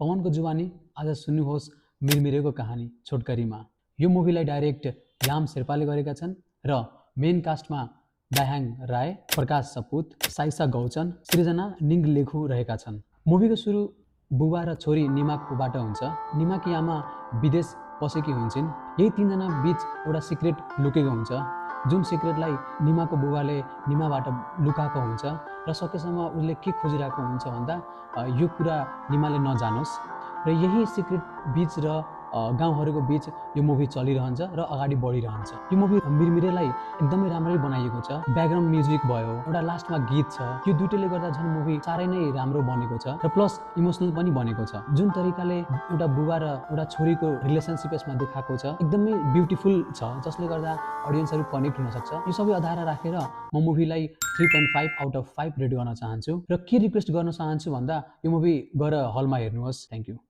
पवनको जुवानी आज सुन्नुहोस् मिरमिरेको कहानी छोटकरीमा। यो मुभीलाई डाइरेक्ट याम शेर्पाले गरेका छन् र मेन कास्टमा दाहाङ राय, प्रकाश सपुत, साइसा गौचन, सृजना निङ्गलेखु रहेका छन्। मुभीको सुरु बुबा र छोरी निमाकबाट हुन्छ। निमाकी आमा विदेश पसेकी हुन्छन्। यही तीनजना बीच एउटा सिक्रेट लुकेको हुन्छ, जुन सिक्रेटलाई निमाको बुबाले निमाबाट लुकाएको हुन्छ र सकेसम्म उसले के खोजिरहेको हुन्छ भन्दा यो कुरा निमाले नजानोस् र यही सिक्रेट बीच र गाउँहरूको बीच यो मुभी चलिरहन्छ र अगाडि बढिरहन्छ। यो मुभी मिरमिरेलाई एकदमै राम्ररी बनाइएको छ। ब्याकग्राउन्ड म्युजिक भयो, एउटा लास्टमा गीत छ, यो दुईटैले गर्दा झन् मुभी साह्रै नै राम्रो बनेको छ र प्लस इमोसनल पनि बनेको छ। जुन तरिकाले एउटा बुबा र एउटा छोरीको रिलेसनसिप यसमा देखाएको छ एकदमै ब्युटिफुल छ, जसले गर्दा अडियन्सहरू कनेक्ट हुन सक्छ। यो सबै आधार राखेर म मुभीलाई 3.5 आउट अफ 5 रेट गर्न चाहन्छु र के रिक्वेस्ट गर्न चाहन्छु भन्दा यो मुभी गएर हलमा हेर्नुहोस्। Thank you.